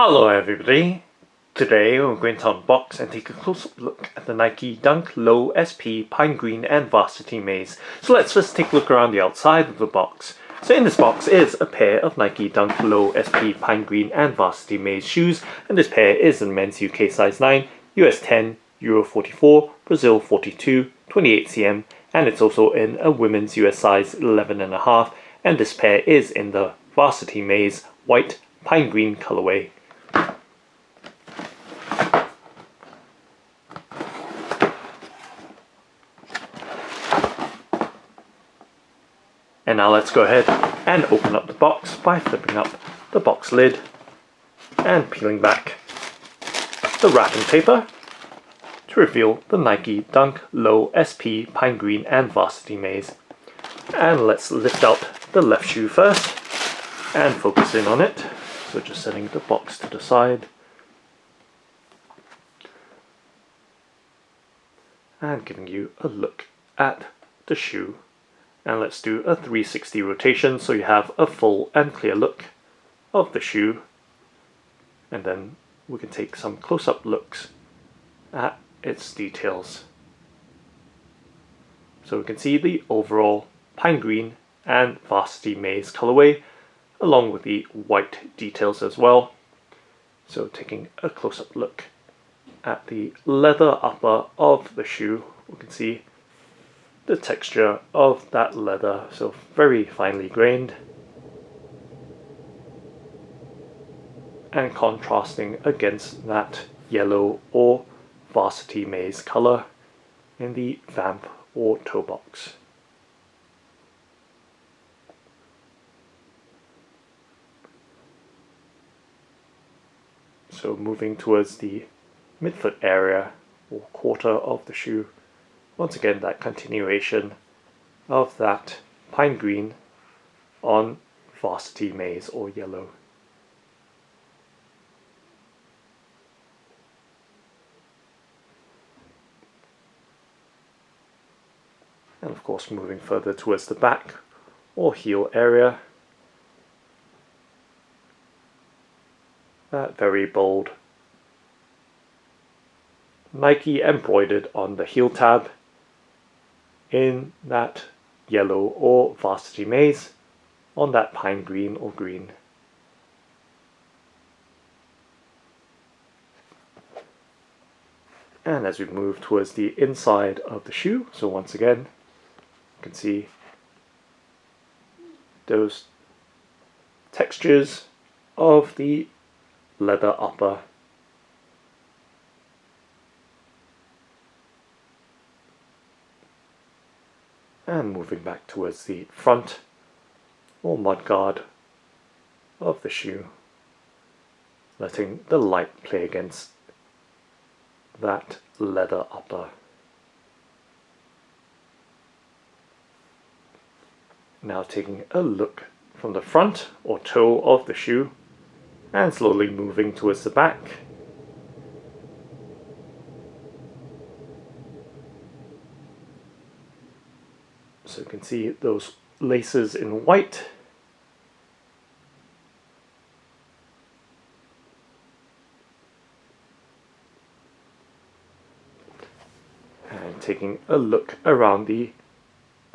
Hello everybody, today we're going to unbox and take a close-up look at the Nike Dunk Low SP Pine Green and Varsity Maize. So let's first take a look around the outside of the box. So in this box is a pair of Nike Dunk Low SP Pine Green and Varsity Maize shoes, and this pair is in men's UK size 9, US 10, Euro 44, Brazil 42, 28 cm, and it's also in a women's US size 11.5, and this pair is in the Varsity Maize white pine green colourway. And now let's go ahead and open up the box by flipping up the box lid and peeling back the wrapping paper to reveal the Nike Dunk Low SP Pine Green and Varsity Maize. And let's lift out the left shoe first and focus in on it. So just setting the box to the side and giving you a look at the shoe. And let's do a 360 rotation so you have a full and clear look of the shoe, and then we can take some close-up looks at its details. So we can see the overall pine green and Varsity Maize colorway along with the white details as well. So taking a close-up look at the leather upper of the shoe, we can see the texture of that leather, so very finely grained and contrasting against that yellow or Varsity Maize color in the vamp or toe box. So moving towards the midfoot area or quarter of the shoe, once again that continuation of that pine green on Varsity Maize or yellow. And of course moving further towards the back or heel area, that very bold Nike embroidered on the heel tab in that yellow or Varsity Maize on that pine green or green. And as we move towards the inside of the shoe, so once again you can see those textures of the leather upper and moving back towards the front or mudguard of the shoe, letting the light play against that leather upper. Now taking a look from the front or toe of the shoe and slowly moving towards the back. So you can see those laces in white. And taking a look around the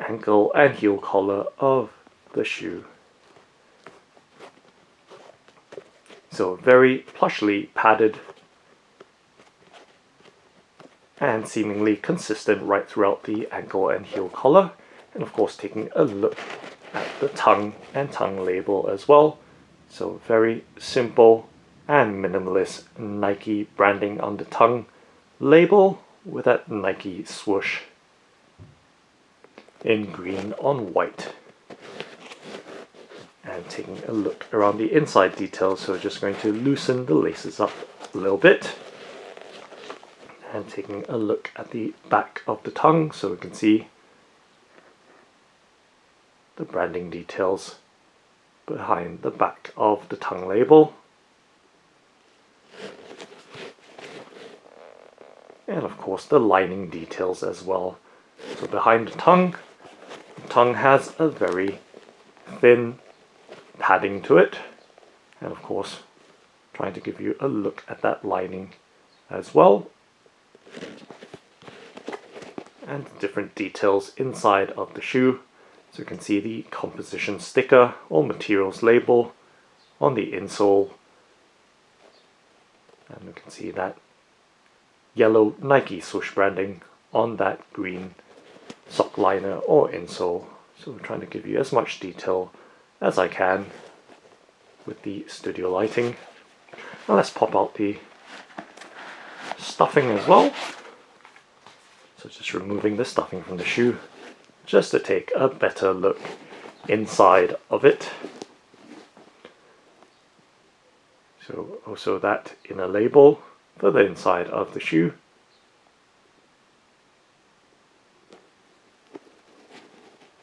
ankle and heel collar of the shoe. So very plushly padded and seemingly consistent right throughout the ankle and heel collar. And of course taking a look at the tongue and tongue label as well. So very simple and minimalist Nike branding on the tongue label with that Nike swoosh in green on white. And taking a look around the inside details, so we're just going to loosen the laces up a little bit. And taking a look at the back of the tongue, so we can see the branding details behind the back of the tongue label. And of course the lining details as well. So behind the tongue has a very thin padding to it, and of course trying to give you a look at that lining as well, and different details inside of the shoe. So you can see the composition sticker or materials label on the insole, and you can see that yellow Nike swoosh branding on that green sock liner or insole. So we're trying to give you as much detail as I can with the studio lighting. Now let's pop out the stuffing as well. So just removing the stuffing from the shoe just to take a better look inside of it. So also that inner label for the inside of the shoe.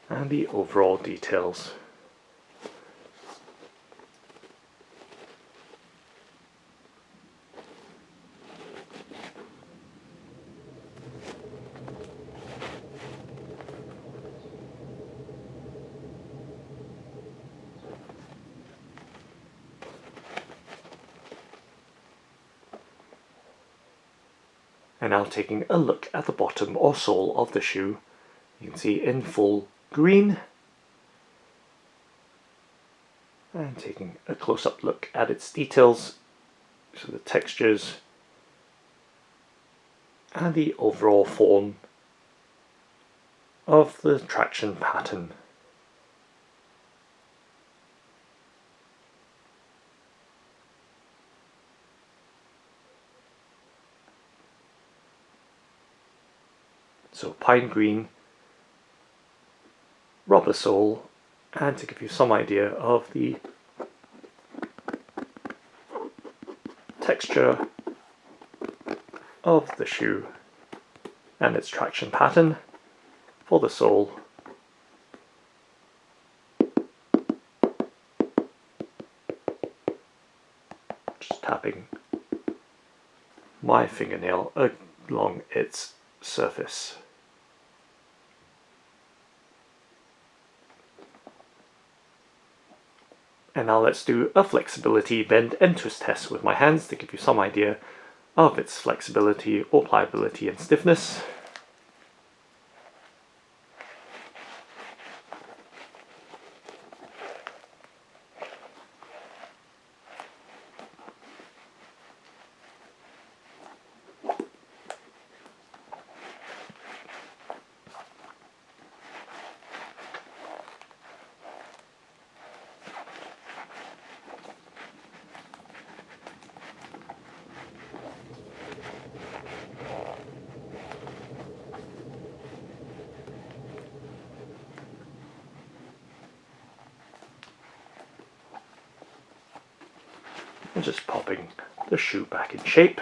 And the overall details. And now taking a look at the bottom or sole of the shoe, you can see in full green, and taking a close-up look at its details, so the textures and the overall form of the traction pattern. So pine green rubber sole, and to give you some idea of the texture of the shoe and its traction pattern for the sole. Just tapping my fingernail along its surface. And now let's do a flexibility bend and twist test with my hands to give you some idea of its flexibility or pliability and stiffness. And just popping the shoe back in shape.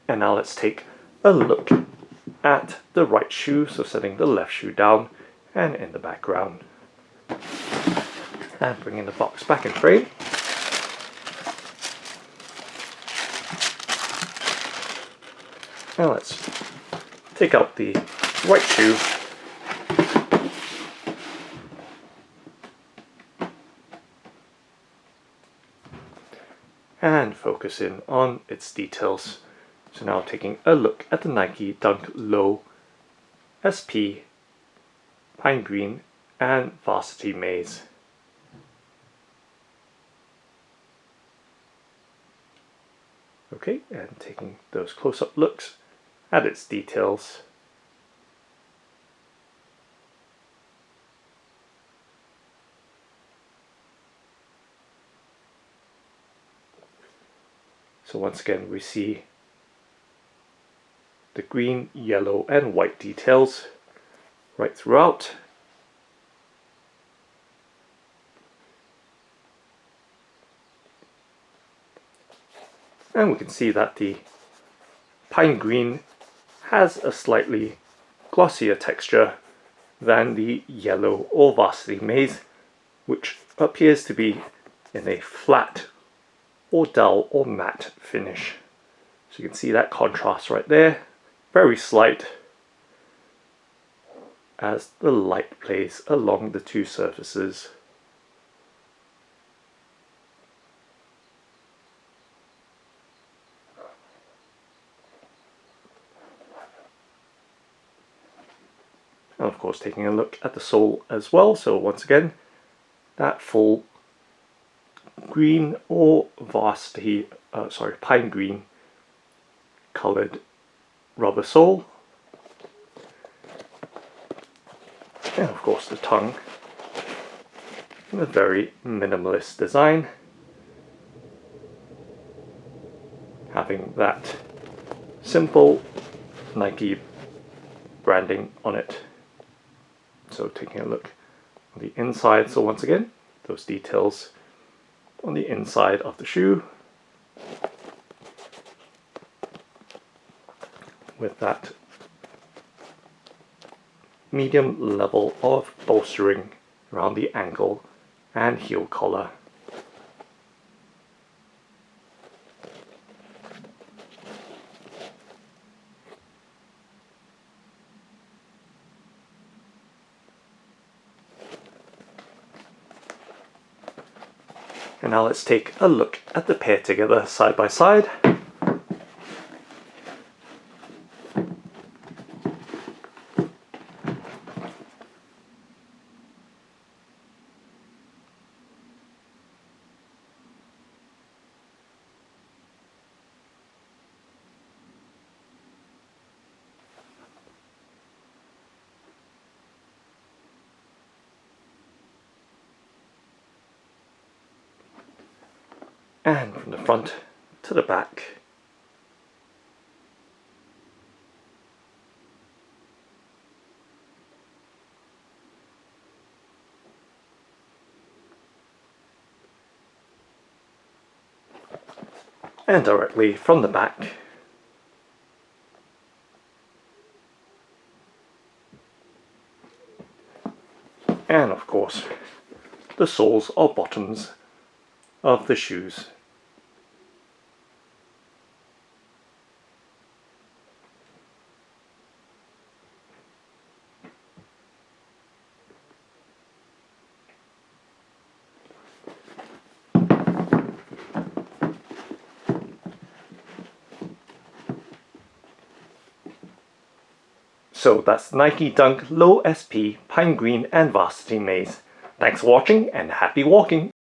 And now let's take a look at the right shoe, so setting the left shoe down and in the background. And bringing the box back in frame. Now let's take out the right shoe and focus in on its details. So now taking a look at the Nike Dunk Low SP, Pine Green and Varsity Maize. Okay, and taking those close-up looks at its details. So once again we see the green, yellow and white details right throughout. And we can see that the pine green has a slightly glossier texture than the yellow or Varsity Maize, which appears to be in a flat or dull or matte finish. So you can see that contrast right there, very slight as the light plays along the two surfaces. And of course taking a look at the sole as well, so once again that full green or pine green coloured rubber sole, and of course the tongue in a very minimalist design, having that simple Nike branding on it. So taking a look on the inside, so once again those details on the inside of the shoe with that medium level of bolstering around the ankle and heel collar. And now let's take a look at the pair together side by side. And from the front to the back. And directly from the back. And of course, the soles or bottoms of the shoes. So that's Nike Dunk Low SP, Pine Green and Varsity Maize. Thanks for watching and happy walking!